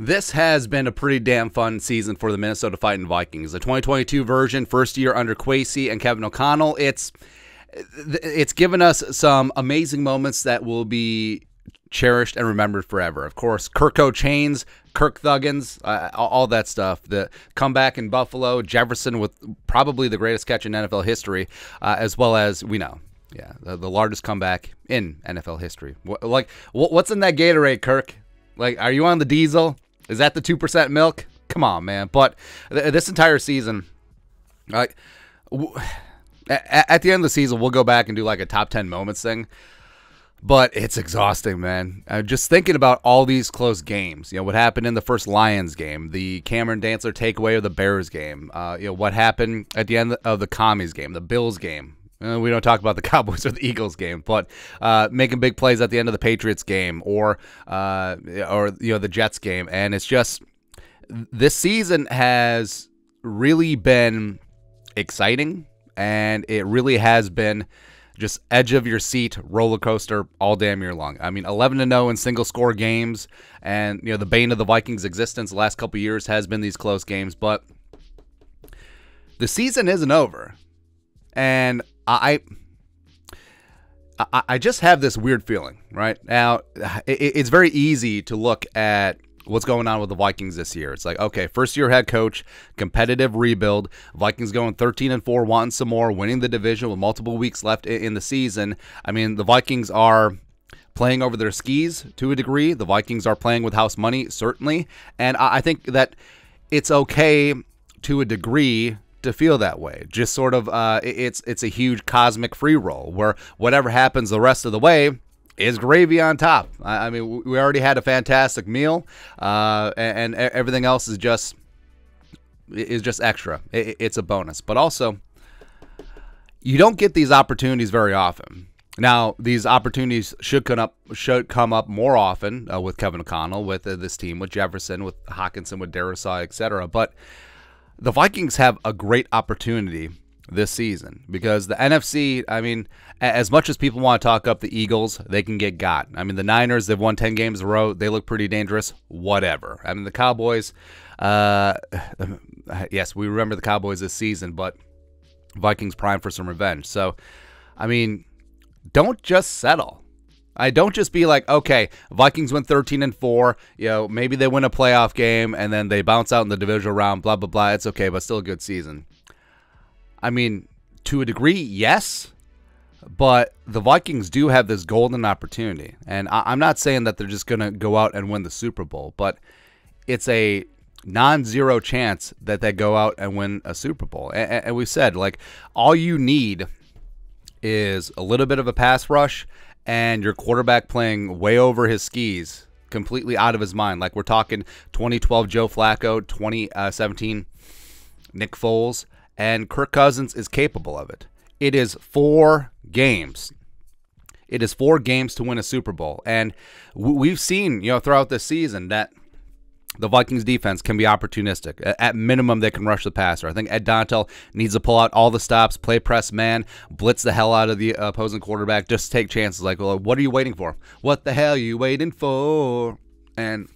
This has been a pretty damn fun season for the Minnesota Vikings. The 2022 version, first year under Kwesi and Kevin O'Connell. It's given us some amazing moments that will be cherished and remembered forever. Of course, Kirko Chains, Kirk Thuggins, all that stuff. The comeback in Buffalo, Jefferson with probably the greatest catch in NFL history, as well as we know. Yeah, the largest comeback in NFL history. What's in that Gatorade, Kirk? Like, are you on the diesel? Is that the 2% milk? Come on, man. But this entire season, at the end of the season, we'll go back and do like a top 10 moments thing. But it's exhausting, man. Just thinking about all these close games. You know, what happened in the first Lions game, the Cameron Dantzler takeaway of the Bears game. What happened at the end of the Commies game, the Bills game. We don't talk about the Cowboys or the Eagles game, but making big plays at the end of the Patriots game or the Jets game. And it's just, this season has really been exciting, and it really has been just edge of your seat roller coaster all damn year long. I mean, 11-0 in single score games, and the bane of the Vikings' existence the last couple years has been these close games. But the season isn't over, and I just have this weird feeling right now. It's very easy to look at what's going on with the Vikings this year. It's like, okay, first-year head coach, competitive rebuild, Vikings going 13-4, wanting some more, winning the division with multiple weeks left in the season. I mean, the Vikings are playing over their skis to a degree. The Vikings are playing with house money, certainly. And I think that it's okay to a degree to feel that way. Just sort of, it's a huge cosmic free roll where whatever happens the rest of the way is gravy on top. I mean, we already had a fantastic meal, and everything else is just extra. It's a bonus. But also, you don't get these opportunities very often. Now, these opportunities should come up more often with Kevin O'Connell, with this team, with Jefferson, with Hawkinson, with Darrisaw, etc. But the Vikings have a great opportunity this season because the NFC, I mean, as much as people want to talk up the Eagles, they can get got. I mean, the Niners, they've won 10 games in a row. They look pretty dangerous. Whatever. I mean, the Cowboys, yes, we remember the Cowboys this season, but Vikings prime for some revenge. So, I mean, don't just settle. Don't just be like, okay, Vikings win 13-4. Maybe they win a playoff game and then they bounce out in the divisional round. Blah blah blah. It's okay, but still a good season. I mean, to a degree, yes, but the Vikings do have this golden opportunity, and I'm not saying that they're just gonna go out and win the Super Bowl, but it's a non-zero chance that they go out and win a Super Bowl. And we said, like, all you need is a little bit of a pass rush and your quarterback playing way over his skis, completely out of his mind. Like, we're talking 2012 Joe Flacco, 2017 Nick Foles, and Kirk Cousins is capable of it. It is 4 games. It is 4 games to win a Super Bowl. And we've seen, throughout this season that the Vikings defense can be opportunistic. At minimum, they can rush the passer. I think Ed Dontel needs to pull out all the stops, play press man, blitz the hell out of the opposing quarterback, just take chances. Like, well, what are you waiting for? What the hell are you waiting for? And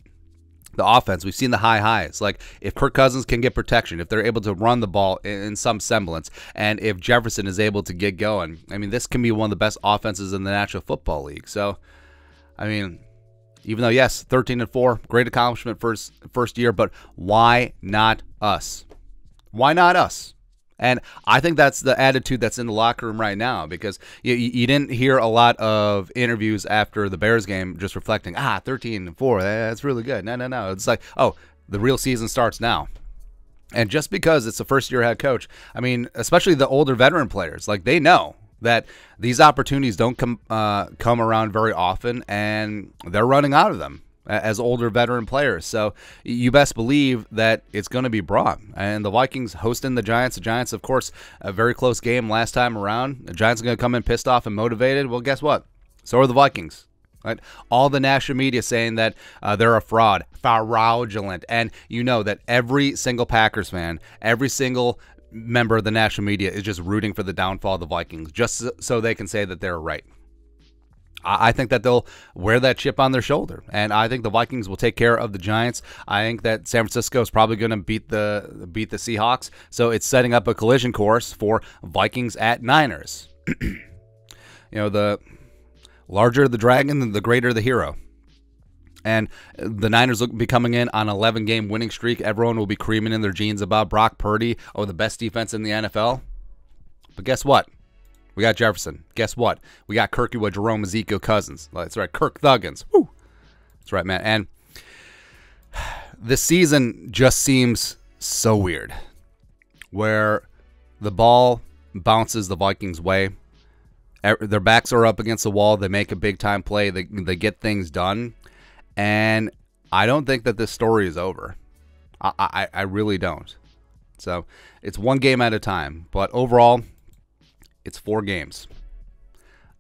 the offense, we've seen the high highs. Like, if Kirk Cousins can get protection, if they're able to run the ball in some semblance, and if Jefferson is able to get going, I mean, this can be one of the best offenses in the National Football League. So, I mean, even though, yes, 13-4, great accomplishment first year, but why not us? Why not us? And I think that's the attitude that's in the locker room right now, because you didn't hear a lot of interviews after the Bears game just reflecting, 13-4, that's really good. No. It's like, oh, the real season starts now. And just because it's a first-year head coach, I mean, especially the older veteran players, like, they know that these opportunities don't come around very often, and they're running out of them as older veteran players. So you best believe that it's going to be brought. And the Vikings hosting the Giants. The Giants, of course, a very close game last time around. The Giants are going to come in pissed off and motivated. Well, guess what? So are the Vikings. Right? All the national media saying that they're a fraudulent. And you know that every single Packers fan, every single member of the national media is just rooting for the downfall of the Vikings, just so they can say that they're right. I think that they'll wear that chip on their shoulder, and I think the Vikings will take care of the Giants. I think that San Francisco is probably going to beat the Seahawks, so it's setting up a collision course for Vikings at Niners. The larger the dragon, the greater the hero. And the Niners will be coming in on an 11-game winning streak. Everyone will be creaming in their jeans about Brock Purdy, the best defense in the NFL. But guess what? We got Jefferson. Guess what? We got Kirky with Jerome, Ezekiel Cousins. That's right, Kirk Thuggins. Woo! That's right, man. And this season just seems so weird, where the ball bounces the Vikings' way. Their backs are up against the wall. They make a big-time play. They get things done. And I don't think that this story is over. I really don't. So it's one game at a time. But overall, it's 4 games.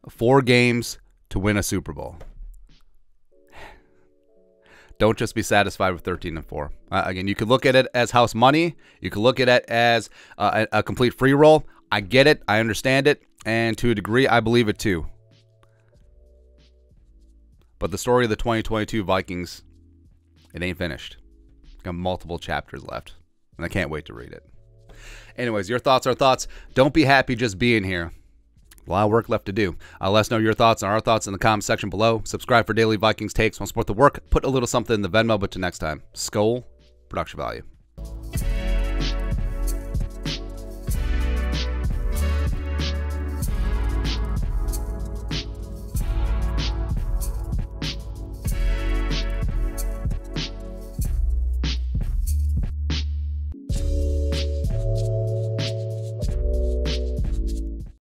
4 games to win a Super Bowl. Don't just be satisfied with 13-4. Again, you could look at it as house money. You could look at it as a complete free roll. I get it. I understand it. And to a degree, I believe it too. But the story of the 2022 Vikings, it ain't finished. Got multiple chapters left, and I can't wait to read it. Anyways, your thoughts are thoughts. Don't be happy just being here. A lot of work left to do. Let us know your thoughts and our thoughts in the comment section below. Subscribe for daily Vikings takes. Want to support the work? Put a little something in the Venmo. But till next time, Skol, production value.